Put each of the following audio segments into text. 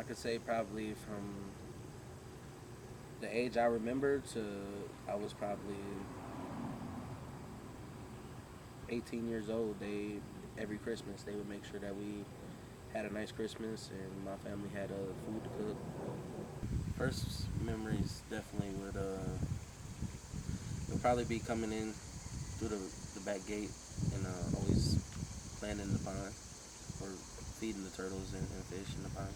I could say probably from the age I remember to I was probably 18 years old. They every Christmas they would make sure that we had a nice Christmas and my family had food to cook. First memories definitely would probably be coming in through the back gate and always playing in the pond or feeding the turtles and fish in the pond.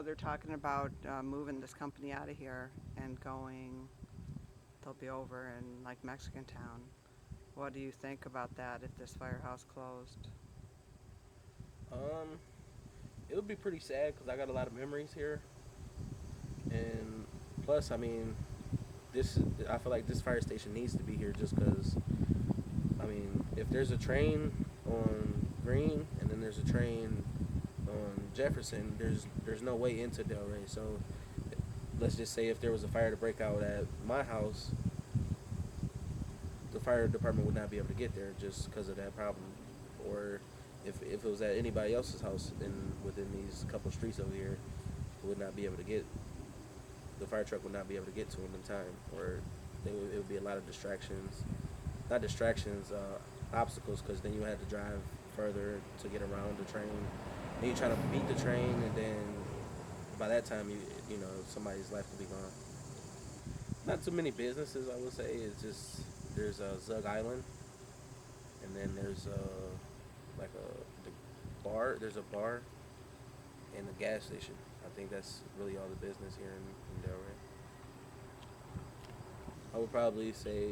They're talking about moving this company out of here and going, they'll be over in like Mexican town. What do you think about that if this firehouse closed? Um, it would be pretty sad because I got a lot of memories here, and plus, I mean, this I feel like this fire station needs to be here just because. I mean, if there's a train on Green and then there's a train on Jefferson, there's no way into Delray. So let's just say if there was a fire to break out at my house, the fire department would not be able to get there just because of that problem. Or if it was at anybody else's house within these couple streets over here, would not be able to get the fire truck would not be able to get to them in time, or it would be a lot of distractions. Not distractions, obstacles, because then you had to drive further to get around the train. Then you try to beat the train, and then by that time, you know somebody's life could be gone. Not too many businesses, I would say. It's just there's Zug Island, and then there's like the bar. There's a bar and a gas station. I think that's really all the business here in Delray. I would probably say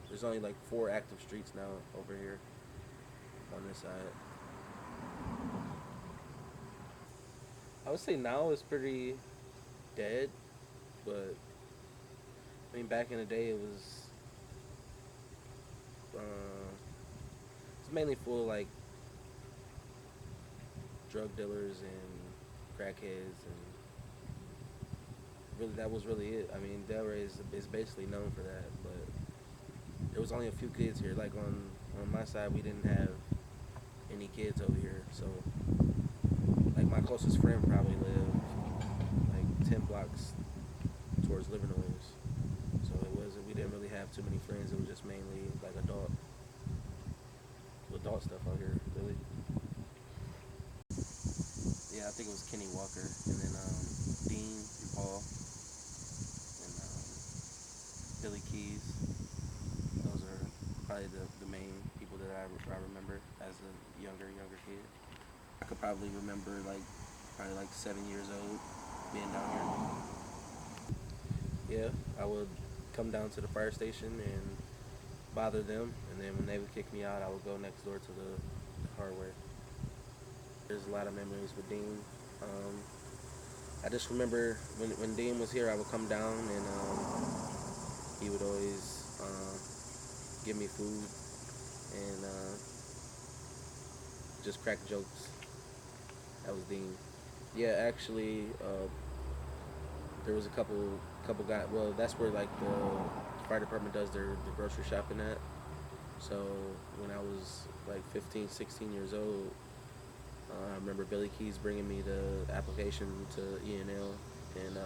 there's only like 4 active streets now over here on this side. I would say now it's pretty dead, but I mean back in the day it's mainly full of like drug dealers and crackheads, and really that was really it. I mean Delray is basically known for that, but there was only a few kids here. Like on my side, we didn't have any kids over here, so like my closest friend probably lived like 10 blocks towards Livernois. So we didn't really have too many friends. It was just mainly like adult stuff out here, really. Yeah, I think it was Kenny Walker, and then Dean and Paul and Billy Keys. Those are probably the main people that I remember as a younger kid. I could probably remember probably like 7 years old being down here. Yeah, I would come down to the fire station and bother them, and then when they would kick me out, I would go next door to the hardware. There's a lot of memories with Dean. I just remember when Dean was here, I would come down and he would always give me food and just crack jokes. That was Dean. Yeah, actually, there was a couple guys. Well, that's where like the fire department does the grocery shopping at. So when I was like 15, 16 years old, I remember Billy Keys bringing me the application to E&L, and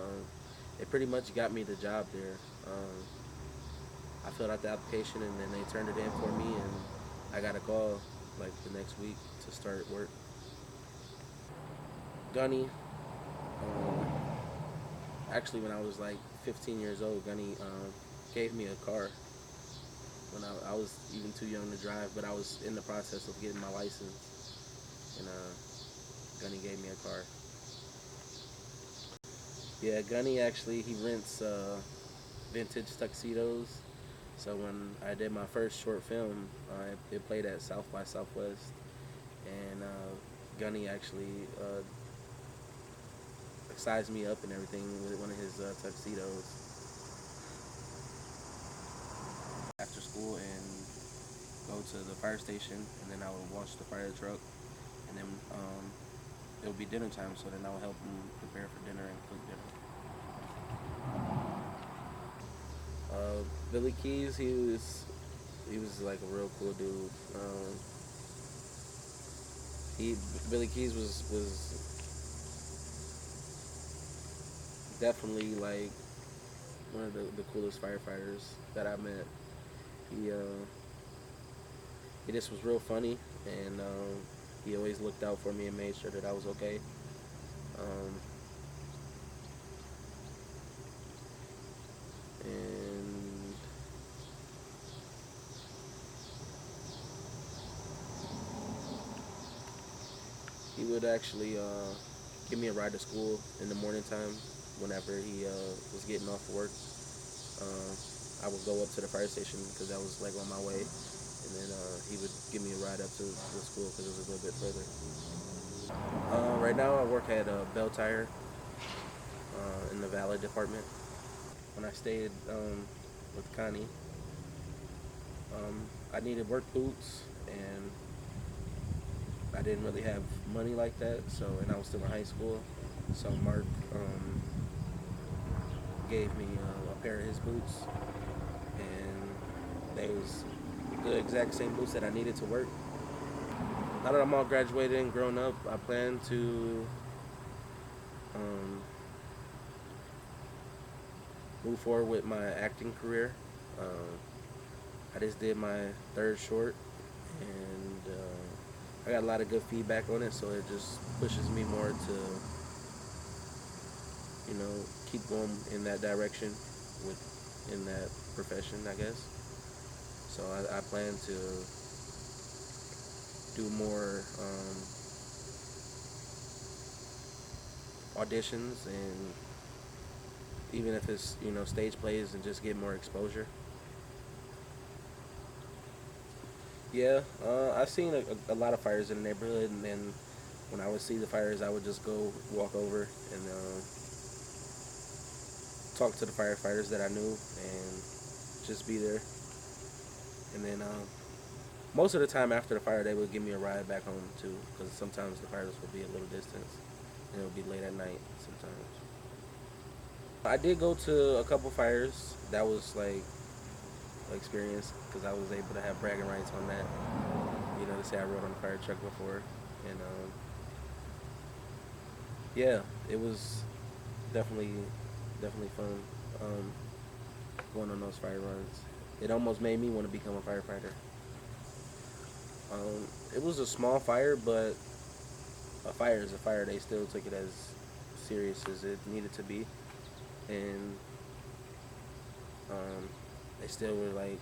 it pretty much got me the job there. I filled out the application, and then they turned it in for me, and I got a call like the next week to start work. Gunny, um, actually, when I was like 15 years old, Gunny gave me a car when I was even too young to drive, but I was in the process of getting my license, and Gunny gave me a car. Yeah, Gunny actually he rents vintage tuxedos. So when I did my first short film, it played at South by Southwest, and Gunny actually sized me up and everything with one of his tuxedos after school and go to the fire station, and then I would wash the fire truck, and then it would be dinner time, so then I would help him prepare for dinner and cook dinner. Billy Keys, he was like a real cool dude. He Billy Keys was definitely like one of the coolest firefighters that I met. He he just was real funny, and he always looked out for me and made sure that I was okay. Um, and he would actually give me a ride to school in the morning time whenever he was getting off work. Uh, I would go up to the fire station because that was like on my way, and then he would give me a ride up to the school because it was a little bit further. Right now, I work at Bell Tire in the valet department. When I stayed with Connie, I needed work boots, and I didn't really have money like that. So, and I was still in high school. So Mark gave me a pair of his boots, and they was the exact same boots that I needed to work. Now that I'm all graduated and grown up, I plan to um, move forward with my acting career. I just did my third short, and I got a lot of good feedback on it, so it just pushes me more to, keep going in that direction with in that profession, I guess. So I plan to do more auditions, and even if it's stage plays, and just get more exposure. Yeah, I've seen a lot of fires in the neighborhood, and then when I would see the fires, I would just go walk over and talk to the firefighters that I knew, and just be there. And then most of the time after the fire, they would give me a ride back home too, because sometimes the fires would be a little distance, and it would be late at night sometimes. I did go to a couple fires. That was like an experience because I was able to have bragging rights on that. To say I rode on a fire truck before, and yeah, it was definitely definitely fun going on those fire runs. It almost made me want to become a firefighter. It was a small fire, but a fire is a fire. They still took it as serious as it needed to be, and um, they still were like,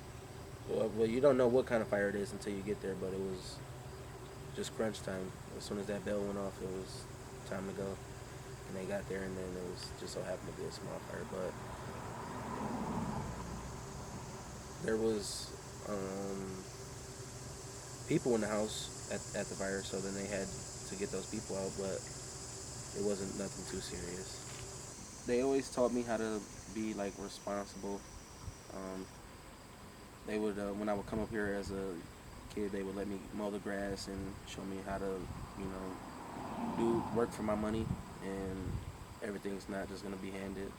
well, you don't know what kind of fire it is until you get there, but it was just crunch time. As soon as that bell went off, it was time to go. And they got there, and then it was just so happened to be a small fire. But there was people in the house at the fire, so then they had to get those people out, but it wasn't nothing too serious. They always taught me how to be like responsible. Um, they would when I would come up here as a kid, they would let me mow the grass and show me how to, do work for my money, and everything's not just gonna be handed.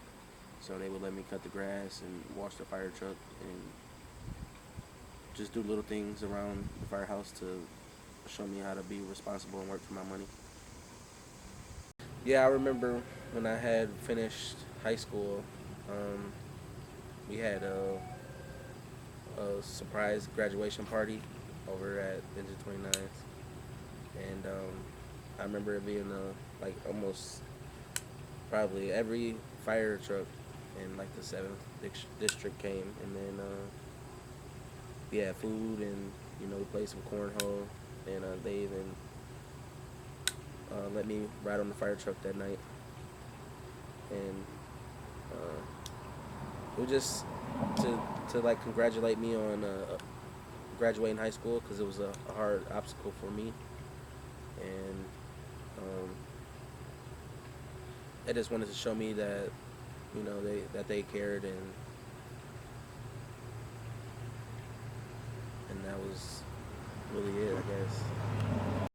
So they would let me cut the grass and wash the fire truck and just do little things around the firehouse to show me how to be responsible and work for my money. Yeah, I remember when I had finished high school, um, we had a surprise graduation party over at Engine 29th, and I remember it being like almost probably every fire truck in like the seventh district came, and then we had food, and we played some cornhole, and they even let me ride on the fire truck that night, and it was just to like congratulate me on graduating high school, because it was a hard obstacle for me, and they just wanted to show me that they cared, and that was really it, I guess.